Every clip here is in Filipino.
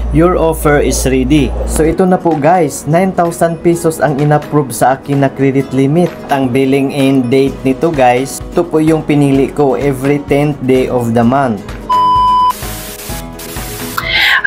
Your offer is ready. So ito na po guys, 9,000 pesos ang inapprove sa akin na credit limit. Ang billing end date nito guys, ito po yung pinili ko every 10th day of the month.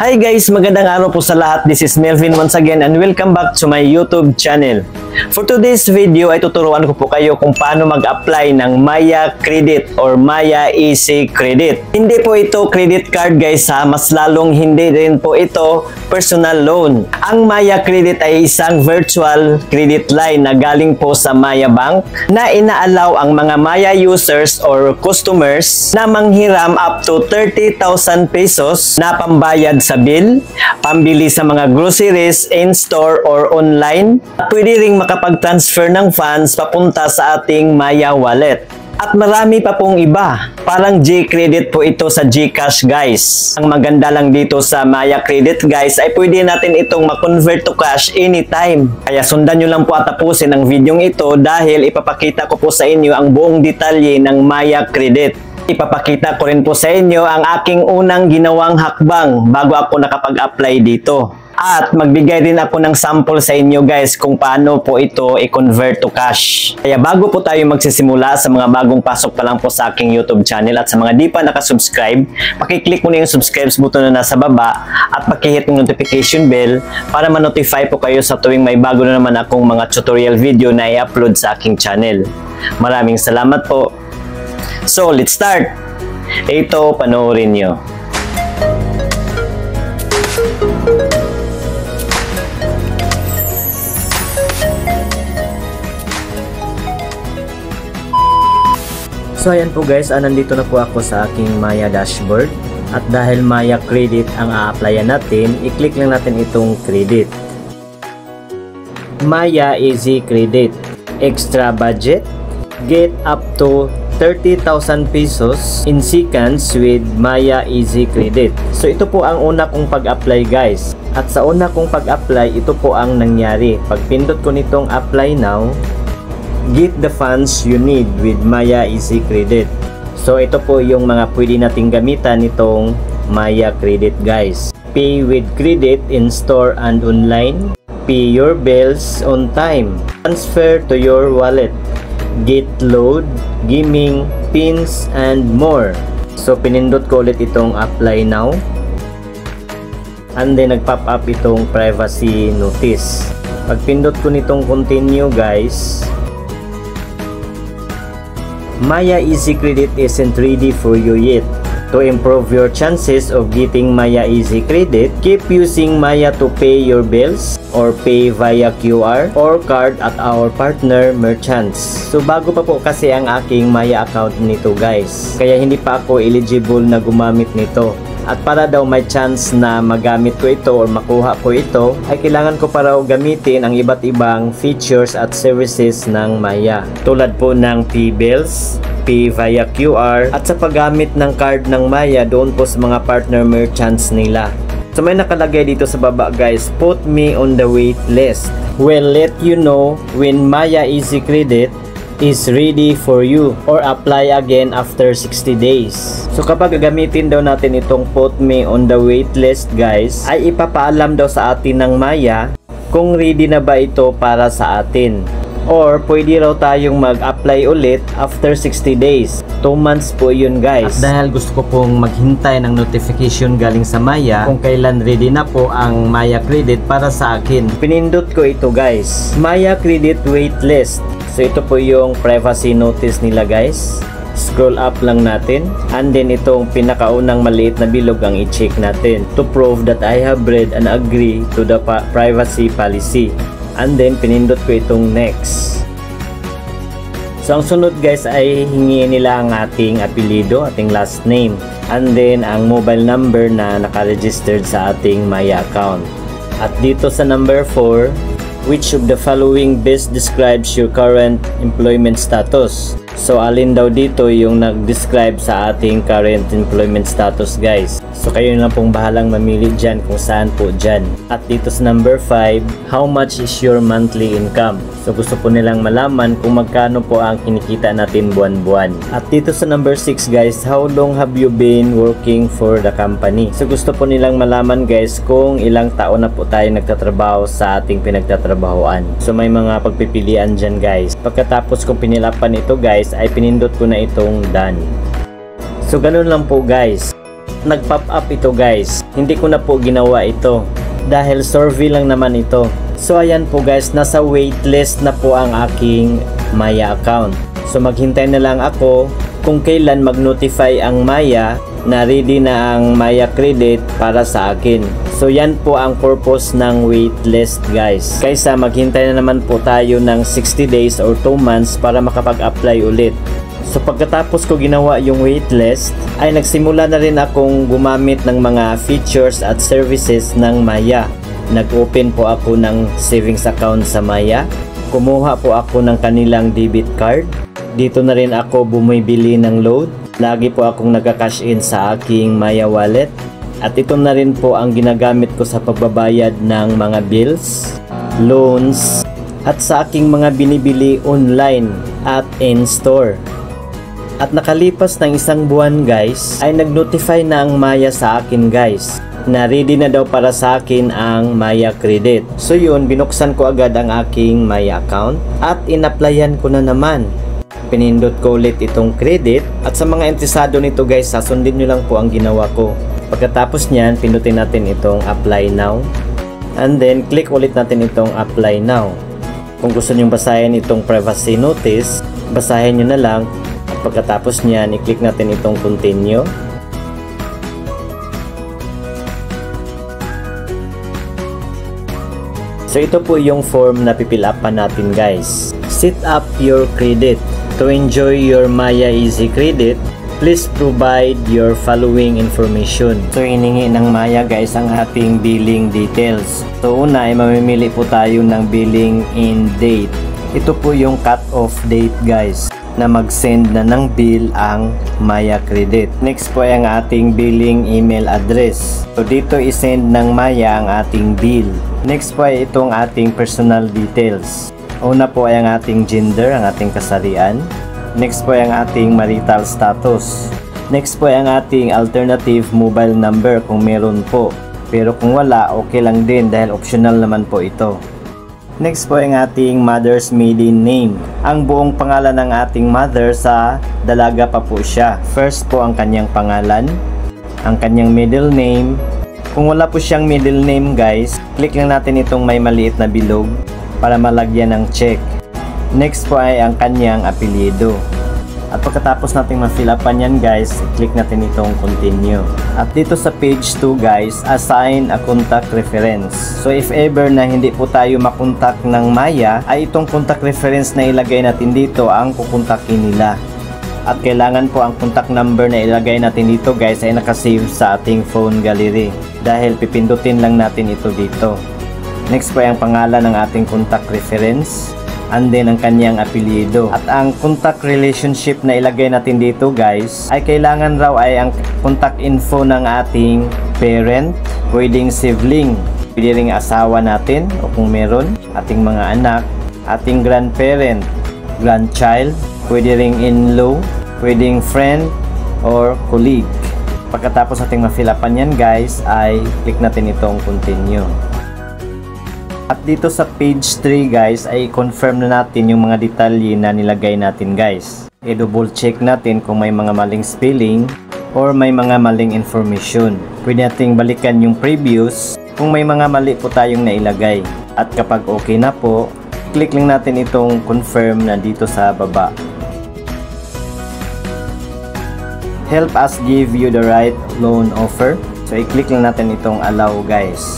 Hi guys, magandang araw po sa lahat. This is Melvin once again and welcome back to my YouTube channel. For today's video ay tuturuan ko po kayo kung paano mag-apply ng Maya Credit or Maya Easy Credit. Hindi po ito credit card guys ha, mas lalong hindi rin po ito personal loan. Ang Maya Credit ay isang virtual credit line na galing po sa Maya Bank na inaalaw ang mga Maya users or customers na manghiram up to 30,000 pesos na pambayad sa bill, pambili sa mga groceries in-store or online. Pwede ring makapag-transfer ng funds papunta sa ating Maya wallet. At marami pa pong iba. Parang G-Credit po ito sa GCash guys. Ang maganda lang dito sa Maya Credit guys ay pwede natin itong ma-convert to cash anytime. Kaya sundan nyo lang po at tapusin ang videong ito dahil ipapakita ko po sa inyo ang buong detalye ng Maya Credit. Ipapakita ko rin po sa inyo ang aking unang ginawang hakbang bago ako nakapag-apply dito. At magbigay din ako ng sample sa inyo guys kung paano po ito i-convert to cash. Kaya bago po tayo magsisimula sa mga bagong pasok pa lang po sa aking YouTube channel at sa mga di pa nakasubscribe, pakiclick mo na yung subscribe button na nasa baba at pakihit yung notification bell para ma-notify po kayo sa tuwing may bago na naman akong mga tutorial video na i-upload sa aking channel. Maraming salamat po. So, let's start! Ito, panoorin nyo. So ayan po guys, nandito na po ako sa aking Maya dashboard. At dahil Maya Credit ang a-applyan natin, i-click lang natin itong credit. Maya Easy Credit. Extra budget. Get up to 30,000 pesos in seconds with Maya Easy Credit. So ito po ang una kong pag-apply guys. At sa una kong pag-apply, ito po ang nangyari. Pag pindot ko nitong apply now, get the funds you need with Maya Easy Credit. So ito po yung mga pwede nating gamitan nitong Maya Credit guys. Pay with credit in store and online. Pay your bills on time. Transfer to your wallet. Get load, gaming, pins, and more. So pinindot ko ulit itong apply now. And then nag-pop up itong privacy notice. Pag pindot ko nitong continue guys, Maya Easy Credit isn't ready for you yet. To improve your chances of getting Maya Easy Credit, keep using Maya to pay your bills or pay via QR or card at our partner merchants. So bago pa po kasi ang aking Maya account nito guys, kaya hindi pa ako eligible na gumamit nito. At para daw may chance na magamit ko ito or makuha ko ito, ay kailangan ko pa raw gamitin ang iba't ibang features at services ng Maya. Tulad po ng P-bills, pay via QR, at sa paggamit ng card ng Maya doon po sa mga partner merchants nila. So may nakalagay dito sa baba guys, put me on the wait list. We'll let you know when Maya Easy Credit is ready for you or apply again after 60 days. So kapag gagamitin daw natin itong put me on the wait list guys, ay ipapaalam daw sa atin ng Maya kung ready na ba ito para sa atin. Or pwede raw tayong mag-apply ulit after 60 days. 2 months po yun guys. At dahil gusto ko pong maghintay ng notification galing sa Maya kung kailan ready na po ang Maya Credit para sa akin, pinindot ko ito guys, Maya Credit wait list. So ito po yung privacy notice nila guys. Scroll up lang natin and then itong pinakaunang maliit na bilog ang i-check natin to prove that I have read and agree to the privacy policy. And then pinindot ko itong next. So ang sunod guys ay hingin nila ang ating apelido, ating last name, and then ang mobile number na naka-registered sa ating Maya account. At dito sa number 4, which of the following best describes your current employment status? So alin daw dito yung nag-describe sa ating current employment status guys? So kayo na pong bahalang mamili dyan kung saan po dyan. At dito sa number 5, how much is your monthly income? So gusto po nilang malaman kung magkano po ang kinikita natin buwan-buwan. At dito sa number 6 guys, how long have you been working for the company? So gusto po nilang malaman guys kung ilang taon na po tayo nagtatrabaho sa ating pinagtatrabahoan. So may mga pagpipilian dyan guys. Pagkatapos kong pinilapan ito guys, ay pinindot ko na itong done. So ganun lang po guys. Nag-pop up ito guys. Hindi ko na po ginawa ito dahil survey lang naman ito. So ayan po guys, nasa waitlist na po ang aking Maya account. So maghintay na lang ako kung kailan mag-notify ang Maya na ready na ang Maya credit para sa akin. So yan po ang purpose ng waitlist guys. Kaysa maghintay na naman po tayo ng 60 days or 2 months para makapag-apply ulit. So pagkatapos ko ginawa yung waitlist, ay nagsimula na rin akong gumamit ng mga features at services ng Maya. Nag-open po ako ng savings account sa Maya. Kumuha po ako ng kanilang debit card. Dito na rin ako bumibili ng load. Lagi po akong nagka-cash in sa aking Maya wallet. At ito na rin po ang ginagamit ko sa pagbabayad ng mga bills, loans, at sa aking mga binibili online at in-store. At nakalipas ng 1 buwan guys, ay nag-notify na ang Maya sa akin guys na ready na daw para sa akin ang Maya credit. So yun, binuksan ko agad ang aking Maya account at in-applyan ko na naman. Pinindot ko ulit itong credit at sa mga interesado nito guys, sasundin nyo lang po ang ginawa ko. Pagkatapos nyan, pindutin natin itong apply now and then click ulit natin itong apply now. Kung gusto nyo basahin itong privacy notice, basahin nyo na lang. Pagkatapos niyan, i-click natin itong continue. So ito po yung form na pipilapan natin guys. Set up your credit. To enjoy your Maya Easy Credit, please provide your following information. So hiningi ng Maya guys ang ating billing details. So una ay mamimili po tayo ng billing in date. Ito po yung cut-off date guys na mag-send na ng bill ang Maya credit. Next po ay ang ating billing email address. So dito i-send ng Maya ang ating bill. Next po ay itong ating personal details. Una po ay ang ating gender, ang ating kasarian. Next po ay ang ating marital status. Next po ay ang ating alternative mobile number kung meron po. Pero kung wala, okay lang din dahil optional naman po ito. Next po ang ating mother's maiden name. Ang buong pangalan ng ating mother sa dalaga pa po siya. First po ang kanyang pangalan, ang kanyang middle name. Kung wala po siyang middle name guys, click lang natin itong may maliit na bilog para malagyan ng check. Next po ay ang kanyang apelyido. At pagkatapos natin ma-fill upan yan guys, click natin itong continue. At dito sa page 2 guys, assign a contact reference. So if ever na hindi po tayo makontak ng Maya, ay itong contact reference na ilagay natin dito ang kukontakin nila. At kailangan po ang contact number na ilagay natin dito guys ay nakasave sa ating phone gallery. Dahil pipindutin lang natin ito dito. Next po ay ang pangalan ng ating contact reference. And then ang kanyang apelyido. At ang contact relationship na ilagay natin dito guys, ay kailangan raw ay ang contact info ng ating parent, pwedeng sibling, pwede ring asawa natin o kung meron, ating mga anak, ating grandparent, grandchild, pwede ring in-law, pwedeng friend or colleague. Pagkatapos nating ma-fill upan yan guys, ay click natin itong continue. At dito sa page 3 guys ay confirm na natin yung mga detalye na nilagay natin guys. I-double check natin kung may mga maling spelling or may mga maling information. Pwede nating balikan yung previous kung may mga mali po tayong nailagay. At kapag okay na po, click lang natin itong confirm na dito sa baba. Help us give you the right loan offer. So i-click lang natin itong allow guys.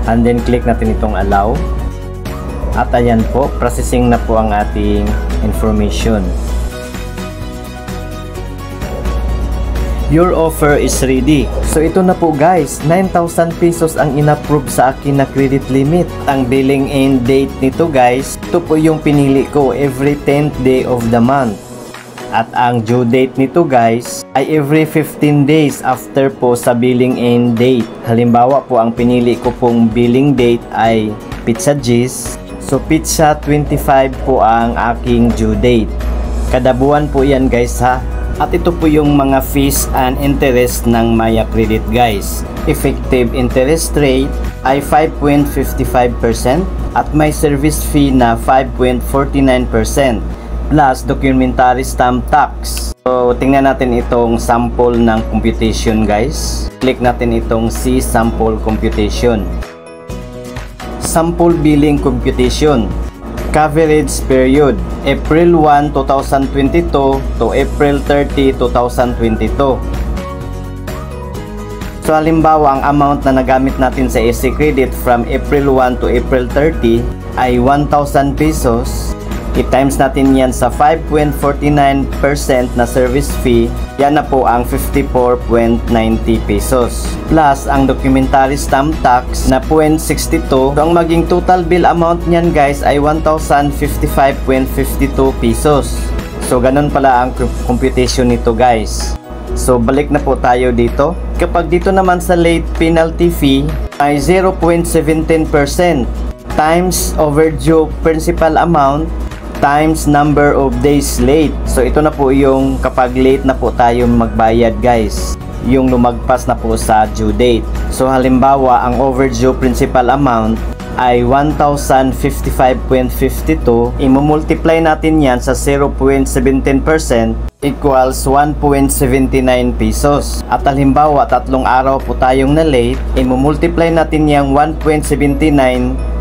And then click natin itong allow. At ayan po, processing na po ang ating information. Your offer is ready. So ito na po guys, 9,000 pesos ang in-approve sa akin na credit limit. Ang billing end date nito guys, ito po yung pinili ko every 10th day of the month. At ang due date nito guys ay every 15 days after po sa billing end date. Halimbawa po ang pinili ko pong billing date ay Pizza G's. So Pizza 25 po ang aking due date. Kada buwan po yan guys ha. At ito po yung mga fees and interest ng Maya Credit guys. Effective interest rate ay 5.55% at may service fee na 5.49%. Plus documentary stamp tax. So tingnan natin itong sample ng computation guys. Click natin itong see sample computation. Sample billing computation. Coverage period April 1, 2022 to April 30, 2022. So halimbawa ang amount na nagamit natin sa SC Credit from April 1 to April 30 ay 1,000 pesos. I-times natin yan sa 5.49% na service fee, yan na po ang 54.90 pesos. Plus, ang documentary stamp tax na 0.62. So, ang maging total bill amount niyan guys ay 1,055.52 pesos. So, ganun pala ang computation nito guys. So, balik na po tayo dito. Kapag dito naman sa late penalty fee ay 0.17% times overdue principal amount times number of days late. So ito na po yung kapag late na po tayo magbayad guys, yung lumagpas na po sa due date. So halimbawa ang overdue principal amount ay 1,055.52. Imumultiply natin yan sa 0.17% equals 1.79 pesos. At halimbawa 3 araw po tayong na late, imumultiply natin yung 1.79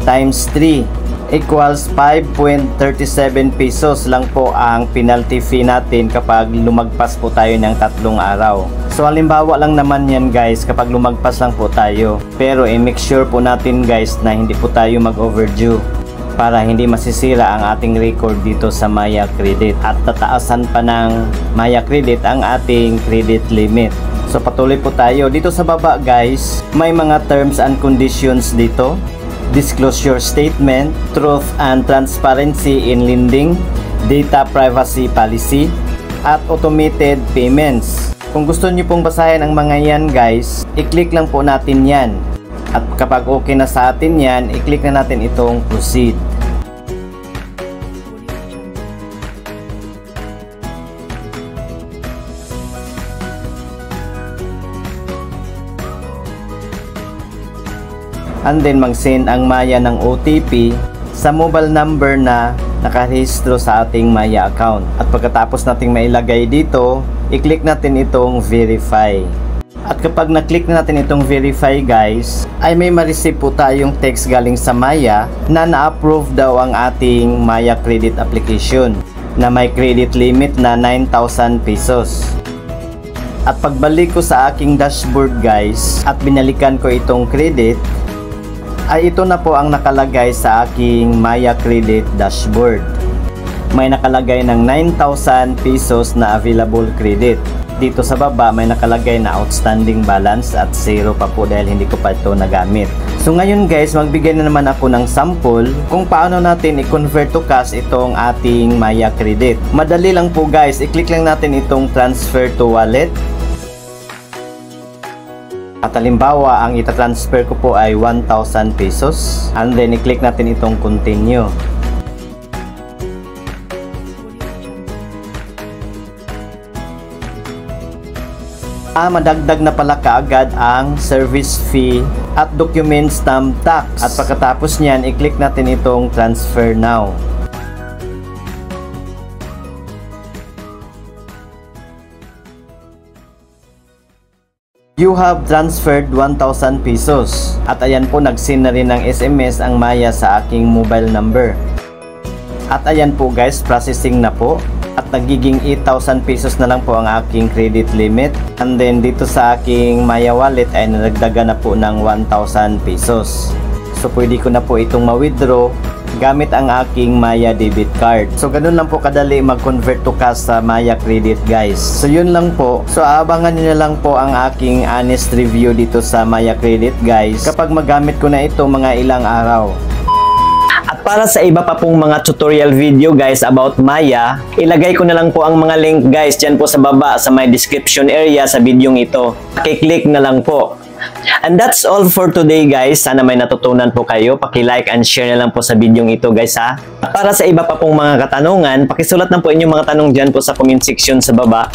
times 3 equals 5.37 pesos lang po ang penalty fee natin kapag lumagpas po tayo ng 3 araw. So halimbawa lang naman yan guys kapag lumagpas lang po tayo. Pero make sure po natin guys na hindi po tayo mag-overdue para hindi masisira ang ating record dito sa Maya Credit at tataasan pa ng Maya Credit ang ating credit limit. So patuloy po tayo. Dito sa baba guys, may mga terms and conditions dito. Disclosure statement, truth and transparency in lending, data privacy policy, at automated payments. Kung gusto niyo pong basahin ang mga yan guys, i-click lang po natin yan. At kapag okay na sa atin yan, i-click na natin itong proceed. And then mag-send ang Maya ng OTP sa mobile number na nakarehistro sa ating Maya account. At pagkatapos nating mailagay dito, i-click natin itong verify. At kapag na-click na natin itong verify guys, ay may ma-receive po tayong text galing sa Maya na na-approve daw ang ating Maya credit application na may credit limit na 9,000 pesos. At pagbalik ko sa aking dashboard guys at binalikan ko itong credit, ay ito na po ang nakalagay sa aking Maya Credit dashboard. May nakalagay ng 9,000 pesos na available credit. Dito sa baba may nakalagay na outstanding balance at 0 pa po dahil hindi ko pa ito nagamit. So ngayon guys, magbigay na naman ako ng sample kung paano natin i-convert to cash itong ating Maya Credit. Madali lang po guys, i-click lang natin itong transfer to wallet. At halimbawa, ang ita-transfer ko po ay 1,000 pesos. And then, i-click natin itong continue. Madagdag na pala kaagad ang service fee at document stamp tax. At pagkatapos niyan, i-click natin itong transfer now. You have transferred 1,000 pesos. At ayan po, nag-send na rin ng SMS ang Maya sa aking mobile number. At ayan po guys, processing na po. At nagiging 8,000 pesos na lang po ang aking credit limit. And then dito sa aking Maya wallet ay nagdaga na po ng 1,000 pesos. So pwede ko na po itong ma-withdraw gamit ang aking Maya debit card. So ganun lang po kadali mag-convert to cash sa Maya Credit guys. So yun lang po. So abangan nyo na lang po ang aking honest review dito sa Maya Credit guys kapag magamit ko na ito mga ilang araw. At At para sa iba pa pong mga tutorial video guys about Maya, ilagay ko na lang po ang mga link guys dyan po sa baba sa my description area sa videong ito. Pakiclick na lang po. And that's all for today guys. Sana may natutunan po kayo. Paki-like and share na lang po sa videong ito guys ha. At para sa iba pa pong mga katanungan, pakisulat na po inyong mga tanong dyan po sa comment section sa baba.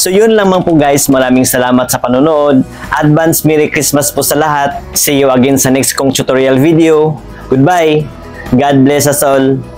So yun lamang po guys. Maraming salamat sa panonood. Advance Merry Christmas po sa lahat. See you again sa next kong tutorial video. Goodbye. God bless us all.